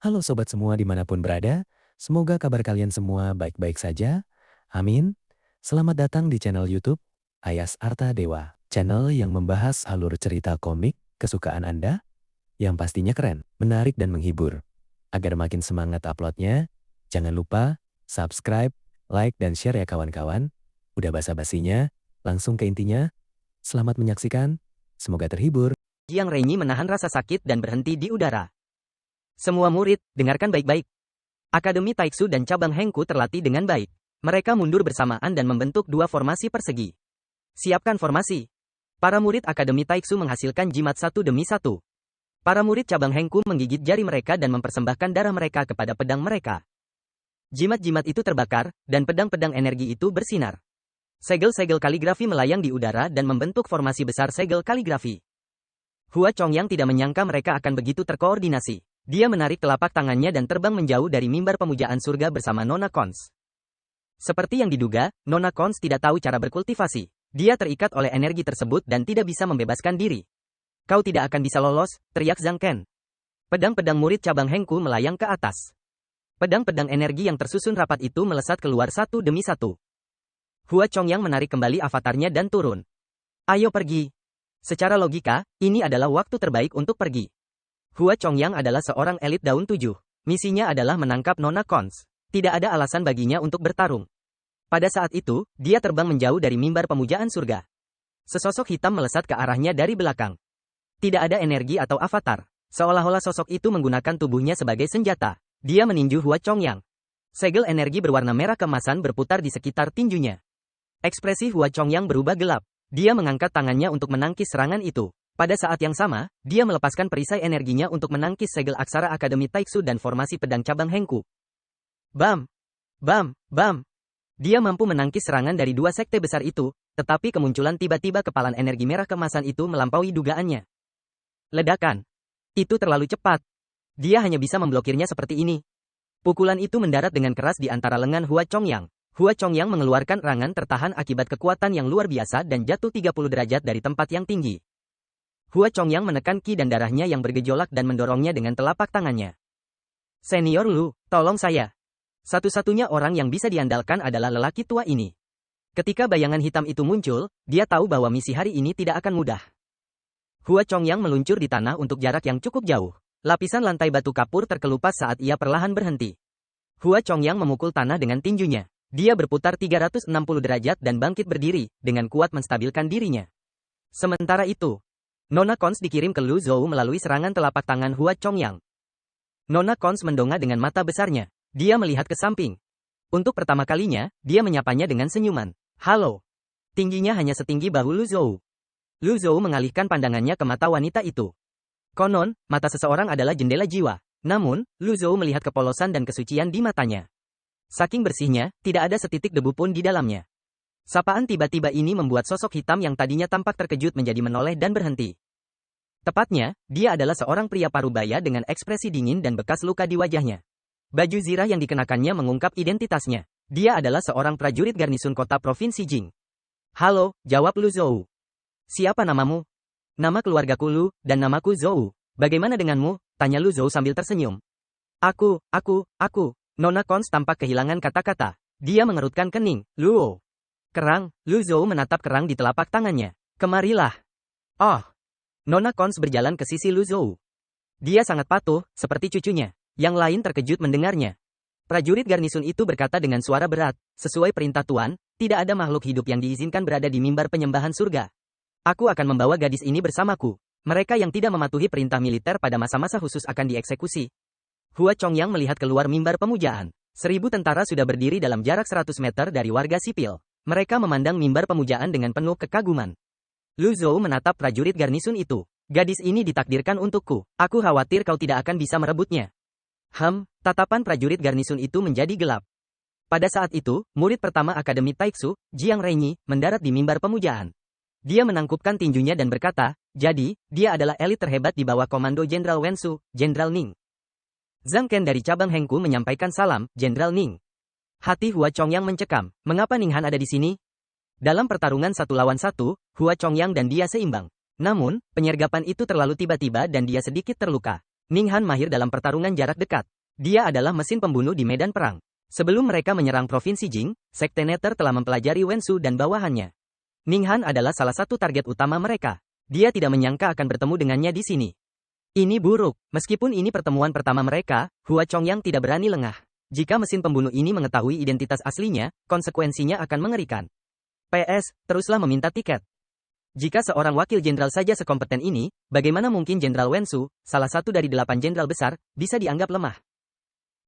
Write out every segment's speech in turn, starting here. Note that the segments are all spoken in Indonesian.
Halo sobat semua dimanapun berada, semoga kabar kalian semua baik-baik saja. Amin. Selamat datang di channel YouTube Ayas Arta Dewa, channel yang membahas alur cerita komik kesukaan Anda yang pastinya keren, menarik dan menghibur. Agar makin semangat uploadnya, jangan lupa subscribe, like, dan share ya kawan-kawan. Udah basa-basinya, langsung ke intinya. Selamat menyaksikan, semoga terhibur. Jiang Renyi menahan rasa sakit dan berhenti di udara. Semua murid, dengarkan baik-baik. Akademi Taiksu dan cabang Hengku terlatih dengan baik. Mereka mundur bersamaan dan membentuk dua formasi persegi. Siapkan formasi. Para murid Akademi Taiksu menghasilkan jimat satu demi satu. Para murid cabang Hengku menggigit jari mereka dan mempersembahkan darah mereka kepada pedang mereka. Jimat-jimat itu terbakar, dan pedang-pedang energi itu bersinar. Segel-segel kaligrafi melayang di udara dan membentuk formasi besar segel kaligrafi. Hua Chongyang tidak menyangka mereka akan begitu terkoordinasi. Dia menarik telapak tangannya dan terbang menjauh dari mimbar pemujaan surga bersama Nona Kons. Seperti yang diduga, Nona Kons tidak tahu cara berkultivasi. Dia terikat oleh energi tersebut dan tidak bisa membebaskan diri. Kau tidak akan bisa lolos, teriak Zhang Ken. Pedang-pedang murid cabang Hengku melayang ke atas. Pedang-pedang energi yang tersusun rapat itu melesat keluar satu demi satu. Hua Chongyang menarik kembali avatarnya dan turun. Ayo pergi. Secara logika, ini adalah waktu terbaik untuk pergi. Hua Chongyang adalah seorang elit daun 7. Misinya adalah menangkap Nona Kons. Tidak ada alasan baginya untuk bertarung. Pada saat itu, dia terbang menjauh dari mimbar pemujaan surga. Sesosok hitam melesat ke arahnya dari belakang. Tidak ada energi atau avatar. Seolah-olah sosok itu menggunakan tubuhnya sebagai senjata. Dia meninju Hua Chongyang. Segel energi berwarna merah keemasan berputar di sekitar tinjunya. Ekspresi Hua Chongyang berubah gelap. Dia mengangkat tangannya untuk menangkis serangan itu. Pada saat yang sama, dia melepaskan perisai energinya untuk menangkis segel aksara Akademi Taiksu dan formasi pedang cabang Hengku. Bam! Bam! Bam! Dia mampu menangkis serangan dari dua sekte besar itu, tetapi kemunculan tiba-tiba kepalan energi merah kemasan itu melampaui dugaannya. Ledakan! Itu terlalu cepat. Dia hanya bisa memblokirnya seperti ini. Pukulan itu mendarat dengan keras di antara lengan Hua Chongyang. Hua Chongyang mengeluarkan erangan tertahan akibat kekuatan yang luar biasa dan jatuh 30 derajat dari tempat yang tinggi. Hua Chongyang menekan ki dan darahnya yang bergejolak dan mendorongnya dengan telapak tangannya. Senior Lu, tolong saya. Satu-satunya orang yang bisa diandalkan adalah lelaki tua ini. Ketika bayangan hitam itu muncul, dia tahu bahwa misi hari ini tidak akan mudah. Hua Chongyang meluncur di tanah untuk jarak yang cukup jauh. Lapisan lantai batu kapur terkelupas saat ia perlahan berhenti. Hua Chongyang memukul tanah dengan tinjunya. Dia berputar 360 derajat dan bangkit berdiri, dengan kuat menstabilkan dirinya. Sementara itu, Nona Kons dikirim ke Lu Zhou melalui serangan telapak tangan Hua Chongyang. Nona Kons mendongak dengan mata besarnya. Dia melihat ke samping. Untuk pertama kalinya, dia menyapanya dengan senyuman. Halo. Tingginya hanya setinggi bahu Lu Zhou. Lu Zhou mengalihkan pandangannya ke mata wanita itu. Konon, mata seseorang adalah jendela jiwa. Namun, Lu Zhou melihat kepolosan dan kesucian di matanya. Saking bersihnya, tidak ada setitik debu pun di dalamnya. Sapaan tiba-tiba ini membuat sosok hitam yang tadinya tampak terkejut menjadi menoleh dan berhenti. Tepatnya, dia adalah seorang pria parubaya dengan ekspresi dingin dan bekas luka di wajahnya. Baju zirah yang dikenakannya mengungkap identitasnya. Dia adalah seorang prajurit garnisun kota provinsi Jing. Halo, jawab Lu Zhou. Siapa namamu? Nama keluargaku Lu, dan namaku Zhou. Bagaimana denganmu? Tanya Lu Zhou sambil tersenyum. Aku. Nona Kons tampak kehilangan kata-kata. Dia mengerutkan kening. Luo. Kerang. Lu Zhou menatap kerang di telapak tangannya. Kemarilah. Oh. Nona Kons berjalan ke sisi Lu Zhou. Dia sangat patuh, seperti cucunya. Yang lain terkejut mendengarnya. Prajurit garnisun itu berkata dengan suara berat, sesuai perintah Tuan, tidak ada makhluk hidup yang diizinkan berada di mimbar penyembahan surga. Aku akan membawa gadis ini bersamaku. Mereka yang tidak mematuhi perintah militer pada masa-masa khusus akan dieksekusi. Hua Chongyang melihat keluar mimbar pemujaan. 1000 tentara sudah berdiri dalam jarak 100 meter dari warga sipil. Mereka memandang mimbar pemujaan dengan penuh kekaguman. Lu Zhou menatap prajurit garnisun itu. Gadis ini ditakdirkan untukku. Aku khawatir kau tidak akan bisa merebutnya. Tatapan prajurit garnisun itu menjadi gelap. Pada saat itu, murid pertama Akademi Taiksu, Jiang Renyi, mendarat di mimbar pemujaan. Dia menangkupkan tinjunya dan berkata, jadi, dia adalah elit terhebat di bawah komando Jenderal Wensu, Jenderal Ning. Zhang Ken dari cabang Hengku menyampaikan salam, Jenderal Ning. Hati Hua Chongyang mencekam. Mengapa Ning Han ada di sini? Dalam pertarungan 1 lawan 1, Hua Chongyang dan dia seimbang. Namun, penyergapan itu terlalu tiba-tiba dan dia sedikit terluka. Ninghan mahir dalam pertarungan jarak dekat. Dia adalah mesin pembunuh di medan perang. Sebelum mereka menyerang Provinsi Jing, Sekte Nether telah mempelajari Wensu dan bawahannya. Ninghan adalah salah satu target utama mereka. Dia tidak menyangka akan bertemu dengannya di sini. Ini buruk. Meskipun ini pertemuan pertama mereka, Hua Chongyang tidak berani lengah. Jika mesin pembunuh ini mengetahui identitas aslinya, konsekuensinya akan mengerikan. PS, teruslah meminta tiket. Jika seorang wakil jenderal saja sekompeten ini, bagaimana mungkin Jenderal Wensu, salah satu dari 8 jenderal besar, bisa dianggap lemah?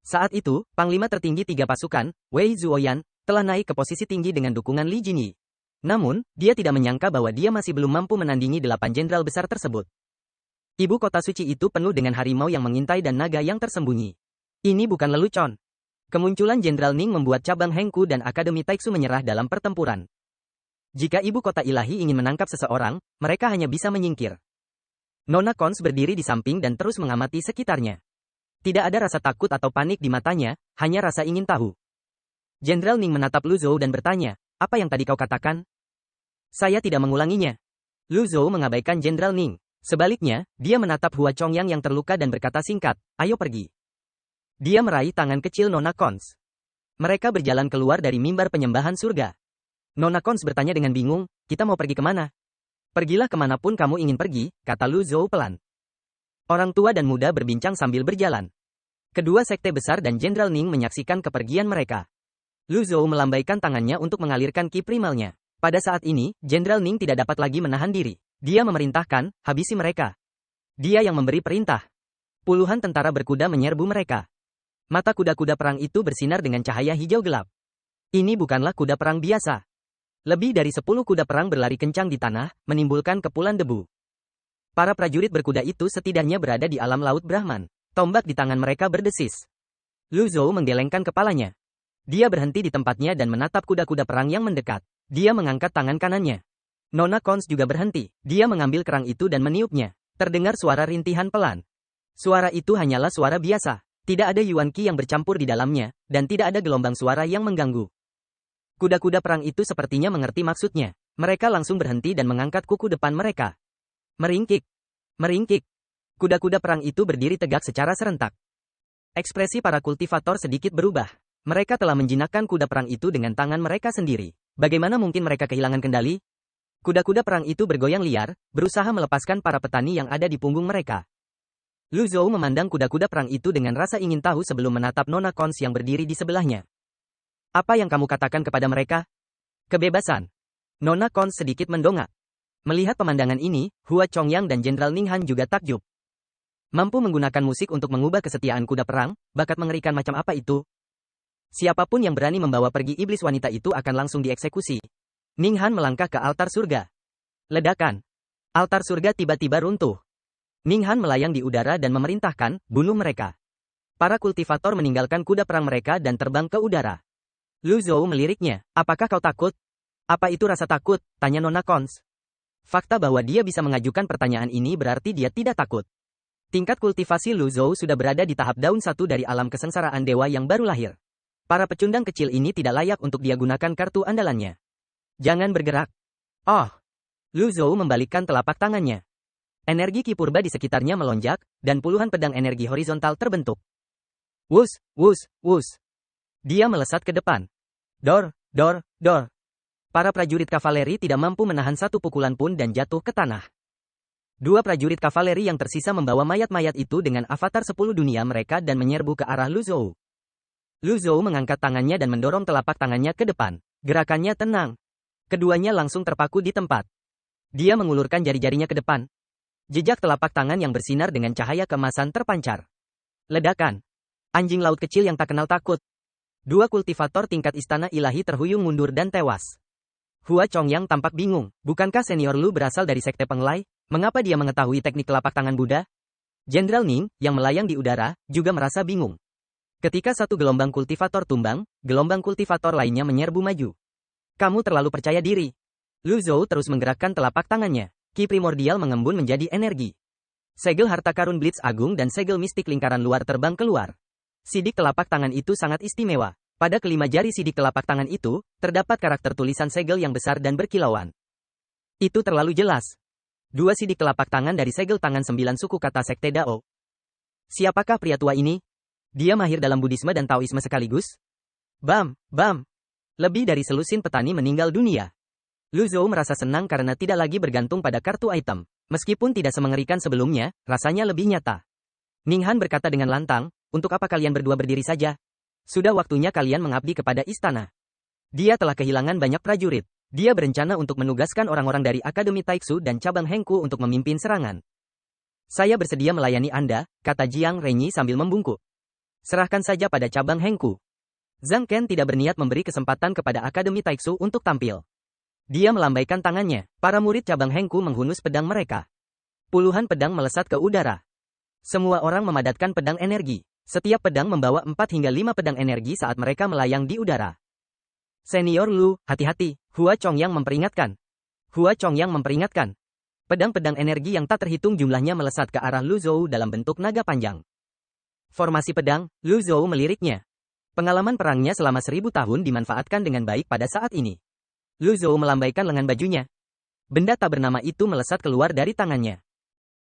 Saat itu, Panglima tertinggi 3 pasukan, Wei Zuoyan, telah naik ke posisi tinggi dengan dukungan Li Jinyi. Namun, dia tidak menyangka bahwa dia masih belum mampu menandingi 8 jenderal besar tersebut. Ibu kota suci itu penuh dengan harimau yang mengintai dan naga yang tersembunyi. Ini bukan lelucon. Kemunculan Jenderal Ning membuat cabang Hengku dan Akademi Taiksu menyerah dalam pertempuran. Jika ibu kota ilahi ingin menangkap seseorang, mereka hanya bisa menyingkir. Nona Cons berdiri di samping dan terus mengamati sekitarnya. Tidak ada rasa takut atau panik di matanya, hanya rasa ingin tahu. Jenderal Ning menatap Lu Zhou dan bertanya, "Apa yang tadi kau katakan?" "Saya tidak mengulanginya." Lu Zhou mengabaikan Jenderal Ning. Sebaliknya, dia menatap Hua Chongyang yang terluka dan berkata singkat, "Ayo pergi." Dia meraih tangan kecil Nona Cons. Mereka berjalan keluar dari mimbar penyembahan surga. Nona Cons bertanya dengan bingung, "Kita mau pergi kemana?" "Pergilah kemanapun kamu ingin pergi," kata Lu Zhou pelan. Orang tua dan muda berbincang sambil berjalan. Kedua sekte besar dan Jenderal Ning menyaksikan kepergian mereka. Lu Zhou melambaikan tangannya untuk mengalirkan ki primalnya. Pada saat ini, Jenderal Ning tidak dapat lagi menahan diri. Dia memerintahkan, "Habisi mereka." Dia yang memberi perintah. Puluhan tentara berkuda menyerbu mereka. Mata kuda-kuda perang itu bersinar dengan cahaya hijau gelap. Ini bukanlah kuda perang biasa. Lebih dari 10 kuda perang berlari kencang di tanah, menimbulkan kepulan debu. Para prajurit berkuda itu setidaknya berada di alam laut Brahman. Tombak di tangan mereka berdesis. Lu Zhou menggelengkan kepalanya. Dia berhenti di tempatnya dan menatap kuda-kuda perang yang mendekat. Dia mengangkat tangan kanannya. Nona Cons juga berhenti. Dia mengambil kerang itu dan meniupnya. Terdengar suara rintihan pelan. Suara itu hanyalah suara biasa. Tidak ada yuan qi yang bercampur di dalamnya, dan tidak ada gelombang suara yang mengganggu. Kuda-kuda perang itu sepertinya mengerti maksudnya. Mereka langsung berhenti dan mengangkat kuku depan mereka. Meringkik. Meringkik. Kuda-kuda perang itu berdiri tegak secara serentak. Ekspresi para kultivator sedikit berubah. Mereka telah menjinakkan kuda perang itu dengan tangan mereka sendiri. Bagaimana mungkin mereka kehilangan kendali? Kuda-kuda perang itu bergoyang liar, berusaha melepaskan para petani yang ada di punggung mereka. Lu Zhou memandang kuda-kuda perang itu dengan rasa ingin tahu sebelum menatap Nona Cons yang berdiri di sebelahnya. "Apa yang kamu katakan kepada mereka?" "Kebebasan." Nona Cons sedikit mendongak. Melihat pemandangan ini, Hua Chongyang dan Jenderal Ninghan juga takjub. Mampu menggunakan musik untuk mengubah kesetiaan kuda perang, bakat mengerikan macam apa itu? Siapapun yang berani membawa pergi iblis wanita itu akan langsung dieksekusi. Ninghan melangkah ke altar surga. Ledakan. Altar surga tiba-tiba runtuh. Ninghan melayang di udara dan memerintahkan, "Bunuh mereka." Para kultivator meninggalkan kuda perang mereka dan terbang ke udara. Lu Zhou meliriknya, "Apakah kau takut?" "Apa itu rasa takut?" tanya Nona Cons. Fakta bahwa dia bisa mengajukan pertanyaan ini berarti dia tidak takut. Tingkat kultivasi Lu Zhou sudah berada di tahap daun 1 dari alam kesengsaraan dewa yang baru lahir. Para pecundang kecil ini tidak layak untuk dia gunakan kartu andalannya. "Jangan bergerak." "Oh." Lu Zhou membalikkan telapak tangannya. Energi ki purba di sekitarnya melonjak, dan puluhan pedang energi horizontal terbentuk. Wus, wus, wus. Dia melesat ke depan. Dor, dor, dor. Para prajurit kavaleri tidak mampu menahan satu pukulan pun dan jatuh ke tanah. Dua prajurit kavaleri yang tersisa membawa mayat-mayat itu dengan avatar 10 dunia mereka dan menyerbu ke arah Lu Zhou. Lu Zhou mengangkat tangannya dan mendorong telapak tangannya ke depan. Gerakannya tenang. Keduanya langsung terpaku di tempat. Dia mengulurkan jari-jarinya ke depan. Jejak telapak tangan yang bersinar dengan cahaya keemasan terpancar. Ledakan. Anjing laut kecil yang tak kenal takut. Dua kultivator tingkat istana ilahi terhuyung mundur dan tewas. Hua Chongyang tampak bingung. Bukankah senior Lu berasal dari sekte Penglai? Mengapa dia mengetahui teknik telapak tangan Buddha? Jenderal Ning, yang melayang di udara, juga merasa bingung. Ketika satu gelombang kultivator tumbang, gelombang kultivator lainnya menyerbu maju. "Kamu terlalu percaya diri." Lu Zhou terus menggerakkan telapak tangannya. Ki primordial mengembun menjadi energi. Segel harta karun Blitz Agung dan segel mistik lingkaran luar terbang keluar. Sidik telapak tangan itu sangat istimewa. Pada kelima jari sidik telapak tangan itu, terdapat karakter tulisan segel yang besar dan berkilauan. Itu terlalu jelas. Dua sidik telapak tangan dari segel tangan 9 suku kata Sekte Dao. Siapakah pria tua ini? Dia mahir dalam Buddhisme dan Taoisme sekaligus? Bam, bam. Lebih dari selusin petani meninggal dunia. Lu Zhou merasa senang karena tidak lagi bergantung pada kartu item. Meskipun tidak semengerikan sebelumnya, rasanya lebih nyata. Ning Han berkata dengan lantang, untuk apa kalian berdua berdiri saja? Sudah waktunya kalian mengabdi kepada istana. Dia telah kehilangan banyak prajurit. Dia berencana untuk menugaskan orang-orang dari Akademi Taiksu dan cabang Hengku untuk memimpin serangan. Saya bersedia melayani Anda, kata Jiang Renyi sambil membungkuk. Serahkan saja pada cabang Hengku. Zhang Ken tidak berniat memberi kesempatan kepada Akademi Taiksu untuk tampil. Dia melambaikan tangannya. Para murid cabang Hengku menghunus pedang mereka. Puluhan pedang melesat ke udara. Semua orang memadatkan pedang energi. Setiap pedang membawa 4 hingga 5 pedang energi saat mereka melayang di udara. Senior Lu, hati-hati, Hua Chongyang memperingatkan. Hua Chongyang memperingatkan. Pedang-pedang energi yang tak terhitung jumlahnya melesat ke arah Lu Zhou dalam bentuk naga panjang. Formasi pedang, Lu Zhou meliriknya. Pengalaman perangnya selama 1000 tahun dimanfaatkan dengan baik pada saat ini. Lu Zhou melambaikan lengan bajunya. Benda tak bernama itu melesat keluar dari tangannya.